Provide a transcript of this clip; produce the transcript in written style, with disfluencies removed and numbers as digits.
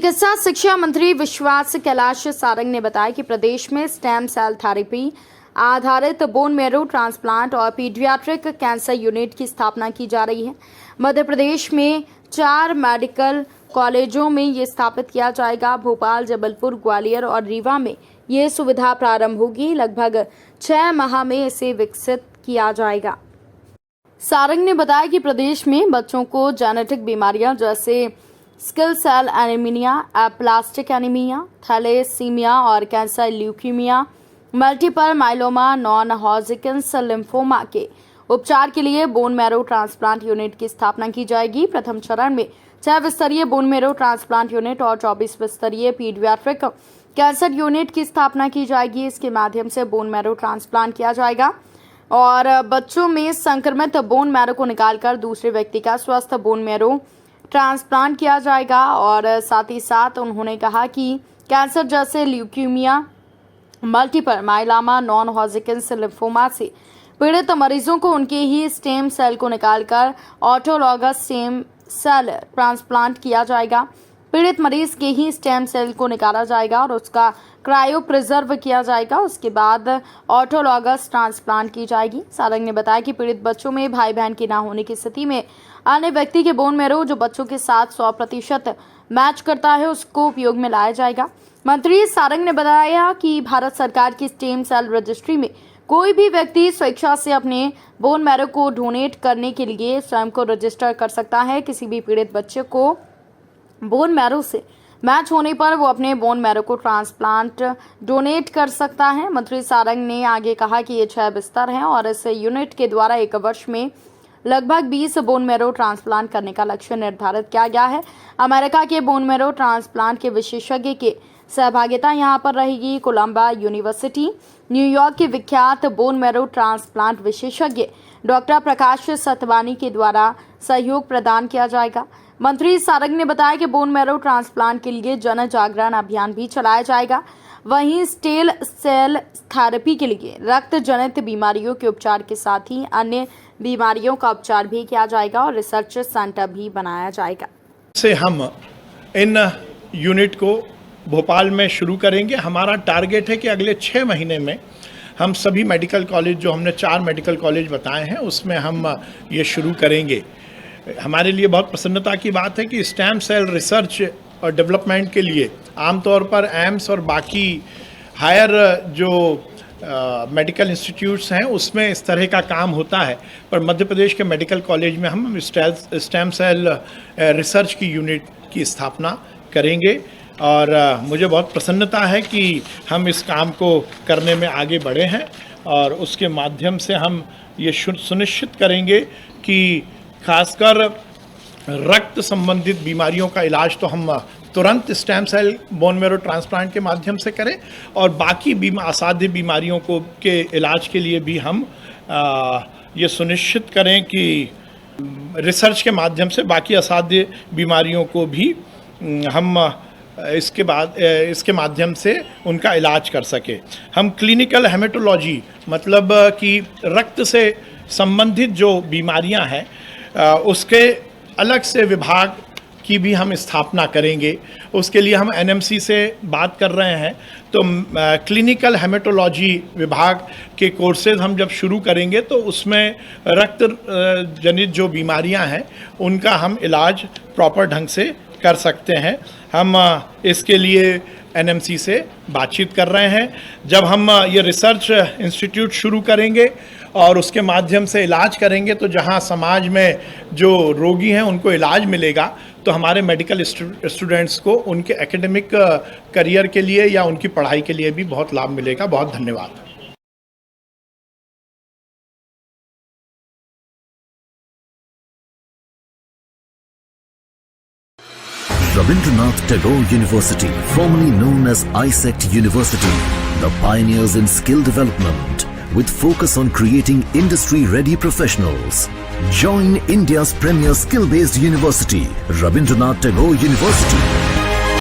चिकित्सा शिक्षा मंत्री विश्वास कैलाश सारंग ने बताया कि प्रदेश में स्टेम सेल थेरेपी आधारित बोन मैरो ट्रांसप्लांट और पीडियाट्रिक कैंसर यूनिट की स्थापना की जा रही है। मध्य प्रदेश में 4 मेडिकल कॉलेजों में ये स्थापित किया जाएगा। भोपाल, जबलपुर, ग्वालियर और रीवा में ये सुविधा प्रारंभ होगी। लगभग 6 माह में इसे विकसित किया जाएगा। सारंग ने बताया कि प्रदेश में बच्चों को जेनेटिक बीमारियां जैसे sickle cell anaemia, aplastic anaemia, thalassaemia और cancer, leukaemia, multiple myeloma, non Hodgkin lymphoma के उपचार के लिए बोन मैरो ट्रांसप्लांट यूनिट की स्थापना की जाएगी। प्रथम चरण में 6 विस्तरीय बोन मैरो ट्रांसप्लांट यूनिट और 24 विस्तरीय पीडियाट्रिक कैंसर यूनिट की स्थापना की जाएगी। इसके माध्यम से बोन मैरो ट्रांसप्लांट किया जाएगा और बच्चों में संक्रमित बोन मैरो को निकालकर दूसरे व्यक्ति का स्वस्थ बोन मैरो ट्रांसप्लांट किया जाएगा। और साथ ही साथ उन्होंने कहा कि कैंसर जैसे leukaemia, multiple myeloma, non Hodgkin lymphoma से पीड़ित मरीजों को उनके ही स्टेम सेल को निकालकर ऑटोलॉगस स्टेम सेल ट्रांसप्लांट किया जाएगा। पीड़ित मरीज के ही स्टेम सेल को निकाला जाएगा और उसका क्रायो प्रिजर्व किया जाएगा। उसके बाद ऑटोलॉगस ट्रांसप्लांट की जाएगी। सारंग ने बताया कि पीड़ित बच्चों में भाई बहन की ना होने की स्थिति में अन्य व्यक्ति के बोन मैरो जो बच्चों के साथ 100% मैच करता है उसको उपयोग में लाया जाएगा। मंत्री सारंग ने बताया कि भारत सरकार की स्टेम सेल रजिस्ट्री में कोई भी व्यक्ति स्वेच्छा से अपने बोन मैरो को डोनेट करने के लिए स्वयं को रजिस्टर कर सकता है। किसी भी पीड़ित बच्चे को बोन मैरो से मैच होने पर वो अपने बोन मैरो को ट्रांसप्लांट डोनेट कर सकता है। मंत्री सारंग ने आगे कहा कि ये 6 बिस्तर हैं और इस यूनिट के द्वारा 1 वर्ष में लगभग 20 बोन मैरो ट्रांसप्लांट करने का लक्ष्य निर्धारित किया गया है। अमेरिका के बोन मैरो ट्रांसप्लांट के विशेषज्ञ के सहभागिता यहाँ पर रहेगी। कोलंबा यूनिवर्सिटी, न्यूयॉर्क के विख्यात बोन मैरो ट्रांसप्लांट विशेषज्ञ डॉक्टर प्रकाश सतवानी के द्वारा सहयोग प्रदान किया जाएगा। मंत्री सारंग ने बताया कि बोन मैरो ट्रांसप्लांट के लिए जन जागरण अभियान भी चलाया जाएगा। वहीं स्टेम सेल थेरेपी के लिए रक्त जनित बीमारियों के उपचार के साथ ही अन्य बीमारियों का उपचार भी किया जाएगा और रिसर्च सेंटर भी बनाया जाएगा। से हम इन यूनिट को भोपाल में शुरू करेंगे। हमारा टारगेट है कि अगले 6 महीने में हम सभी मेडिकल कॉलेज, जो हमने 4 मेडिकल कॉलेज बताए हैं, उसमें हम ये शुरू करेंगे। हमारे लिए बहुत प्रसन्नता की बात है कि स्टेम सेल रिसर्च और डेवलपमेंट के लिए आमतौर पर एम्स और बाकी हायर जो मेडिकल इंस्टीट्यूट्स हैं उसमें इस तरह का काम होता है, पर मध्य प्रदेश के मेडिकल कॉलेज में हम स्टेम सेल रिसर्च की यूनिट की स्थापना करेंगे। और मुझे बहुत प्रसन्नता है कि हम इस काम को करने में आगे बढ़े हैं और उसके माध्यम से हम ये सुनिश्चित करेंगे कि खासकर रक्त संबंधित बीमारियों का इलाज तो हम तुरंत stem cell bone marrow transplant के माध्यम से करें और बाकी असाध्य बीमारियों को के इलाज के लिए भी हम ये सुनिश्चित करें कि रिसर्च के माध्यम से बाकी असाध्य बीमारियों को भी हम इसके माध्यम से उनका इलाज कर सके। हम क्लिनिकल हेमेटोलॉजी, मतलब कि रक्त से संबंधित जो बीमारियां हैं उसके अलग से विभाग की भी हम स्थापना करेंगे। उसके लिए हम एनएमसी से बात कर रहे हैं, तो क्लिनिकल हेमेटोलॉजी विभाग के कोर्सेज हम जब शुरू करेंगे तो उसमें रक्त जनित जो बीमारियां हैं उनका हम इलाज प्रॉपर ढंग से कर सकते हैं। हम इसके लिए एनएमसी से बातचीत कर रहे हैं। जब हम ये रिसर्च इंस्टीट्यूट शुरू करेंगे और उसके माध्यम से इलाज करेंगे तो जहां समाज में जो रोगी हैं उनको इलाज मिलेगा, तो हमारे मेडिकल स्टूडेंट्स को उनके एकेडमिक करियर के लिए या उनकी पढ़ाई के लिए भी बहुत लाभ मिलेगा। बहुत धन्यवाद। Rabindranath Tagore University, formerly known as ISECT University, the pioneers in skill development with focus on creating industry-ready professionals. Join India's premier skill-based university, Rabindranath Tagore University.